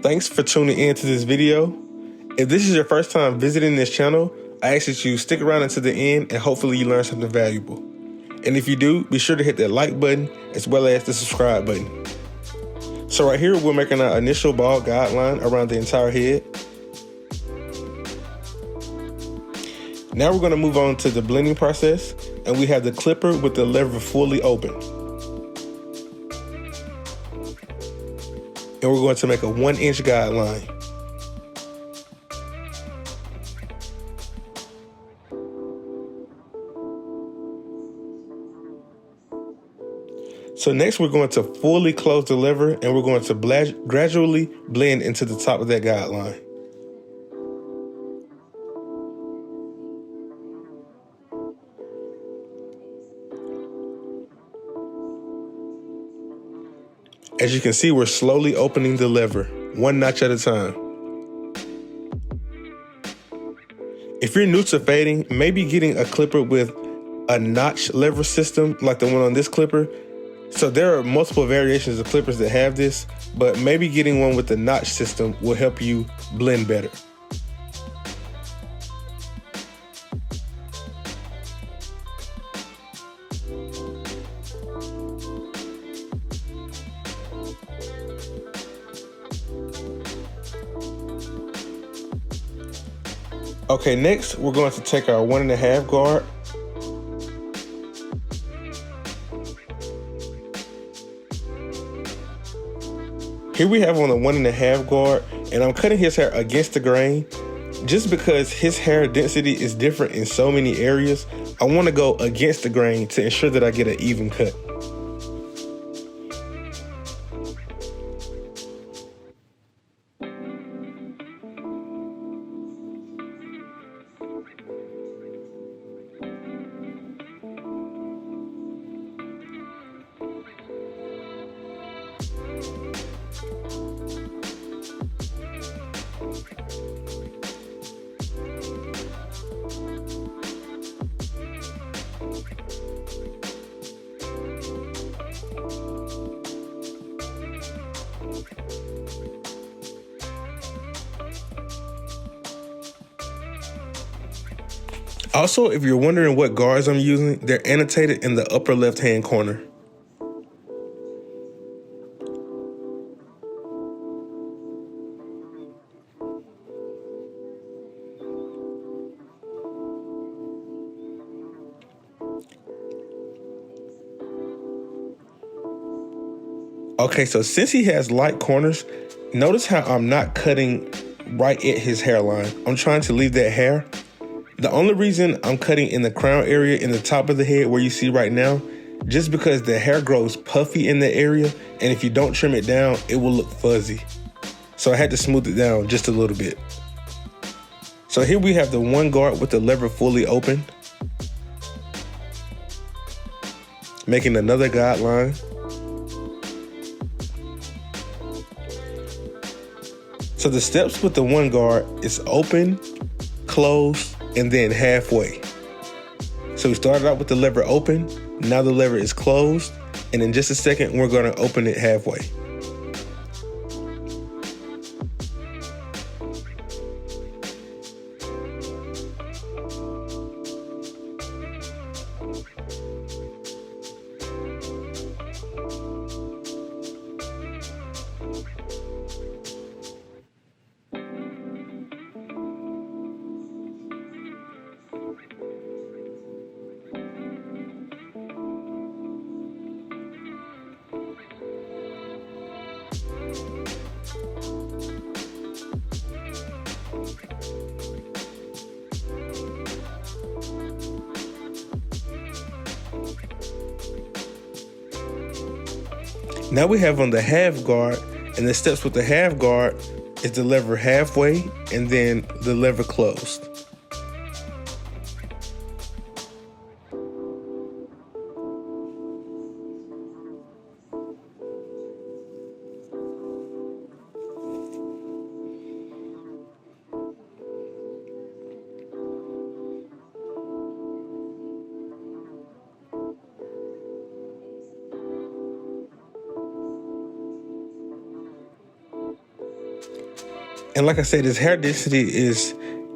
Thanks for tuning in to this video. If this is your first time visiting this channel, I ask that you stick around until the end and hopefully you learn something valuable. And if you do, be sure to hit that like button as well as the subscribe button. So right here, we're making our initial bald guideline around the entire head. Now we're going to move on to the blending process, and we have the clipper with the lever fully open. And we're going to make a 1-inch guideline. So next we're going to fully close the lever, and we're going to gradually blend into the top of that guideline. As you can see, we're slowly opening the lever, 1 notch at a time. If you're new to fading, maybe getting a clipper with a notch lever system like the one on this clipper. So there are multiple variations of clippers that have this, but maybe getting one with the notch system will help you blend better. Okay, next we're going to take our 1.5 guard. Here we have on the 1.5 guard, and I'm cutting his hair against the grain. Just because his hair density is different in so many areas, I want to go against the grain to ensure that I get an even cut. Also, if you're wondering what guards I'm using, they're annotated in the upper left-hand corner. Okay, so since he has light corners, notice how I'm not cutting right at his hairline. I'm trying to leave that hair. The only reason I'm cutting in the crown area in the top of the head where you see right now, just because the hair grows puffy in that area, and if you don't trim it down, it will look fuzzy. So I had to smooth it down just a little bit. So here we have the 1 guard with the lever fully open, making another guideline. So the steps with the 1 guard is open, close, and then halfway. So we started out with the lever open, now the lever is closed, and in just a second, we're gonna open it halfway. Now we have on the half guard, and the steps with the half guard is the lever halfway and then the lever closed. And like I said, his hair density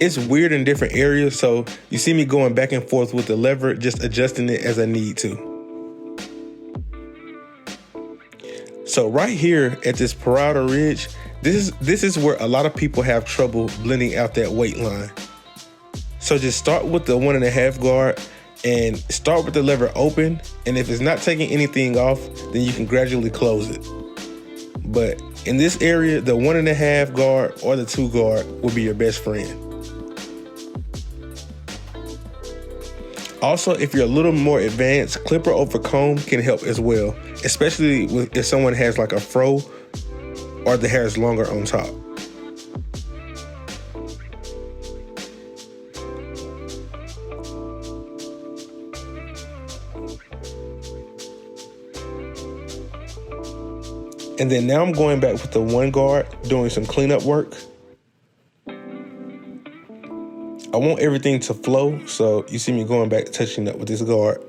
it's weird in different areas. So you see me going back and forth with the lever, just adjusting it as I need to. So right here at this parietal ridge, this is where a lot of people have trouble blending out that weight line. So just start with the 1.5 guard and start with the lever open. And if it's not taking anything off, then you can gradually close it. But in this area, the 1.5 guard or the 2 guard will be your best friend. Also, if you're a little more advanced, clipper over comb can help as well, especially if someone has like a fro or the hair is longer on top. And then now I'm going back with the 1 guard, doing some cleanup work. I want everything to flow, so you see me going back, touching up with this guard.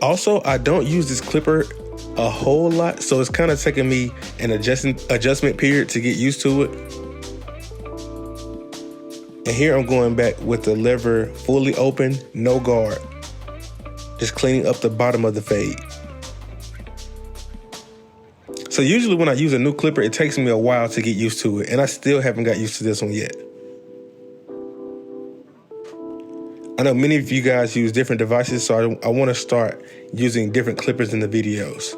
Also, I don't use this clipper a whole lot, so it's kind of taking me an adjustment period to get used to it. And here I'm going back with the lever fully open, no guard. Just cleaning up the bottom of the fade. So usually when I use a new clipper, it takes me a while to get used to it, and I still haven't got used to this one yet. I know many of you guys use different devices, so I want to start using different clippers in the videos.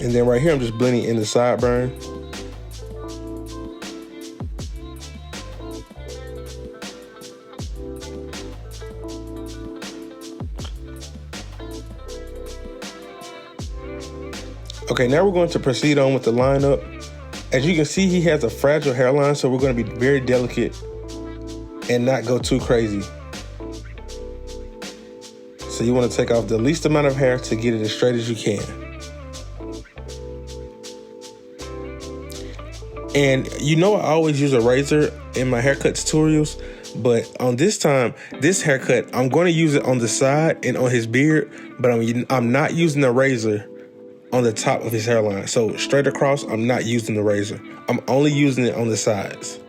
And then right here, I'm just blending in the sideburn. Okay, now we're going to proceed on with the lineup. As you can see, he has a fragile hairline, so we're going to be very delicate and not go too crazy. So you want to take off the least amount of hair to get it as straight as you can. And you know I always use a razor in my haircut tutorials, but on this haircut, I'm going to use it on the side and on his beard, but I'm not using the razor on the top of his hairline. So straight across, I'm not using the razor. I'm only using it on the sides.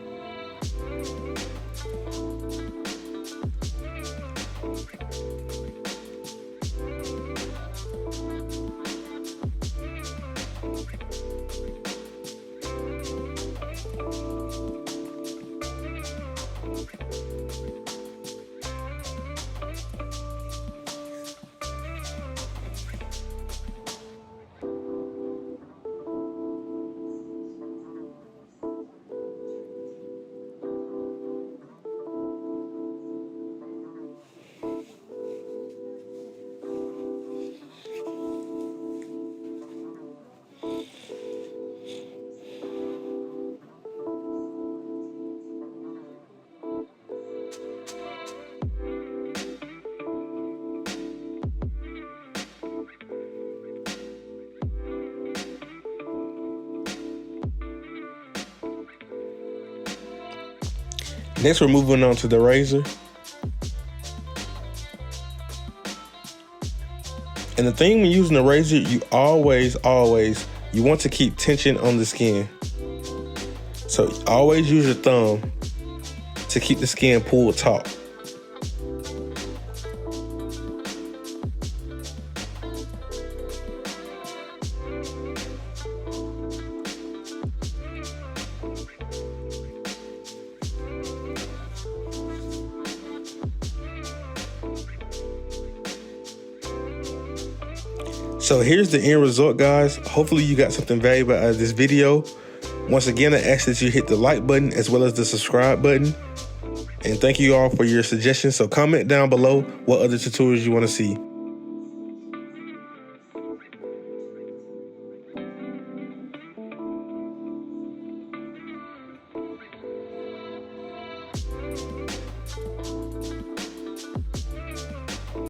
Next, we're moving on to the razor. And the thing when using the razor, you always want to keep tension on the skin. So always use your thumb to keep the skin pulled taut. So here's the end result, guys. Hopefully you got something valuable out of this video. Once again, I ask that you hit the like button as well as the subscribe button. And thank you all for your suggestions. So comment down below what other tutorials you want to see.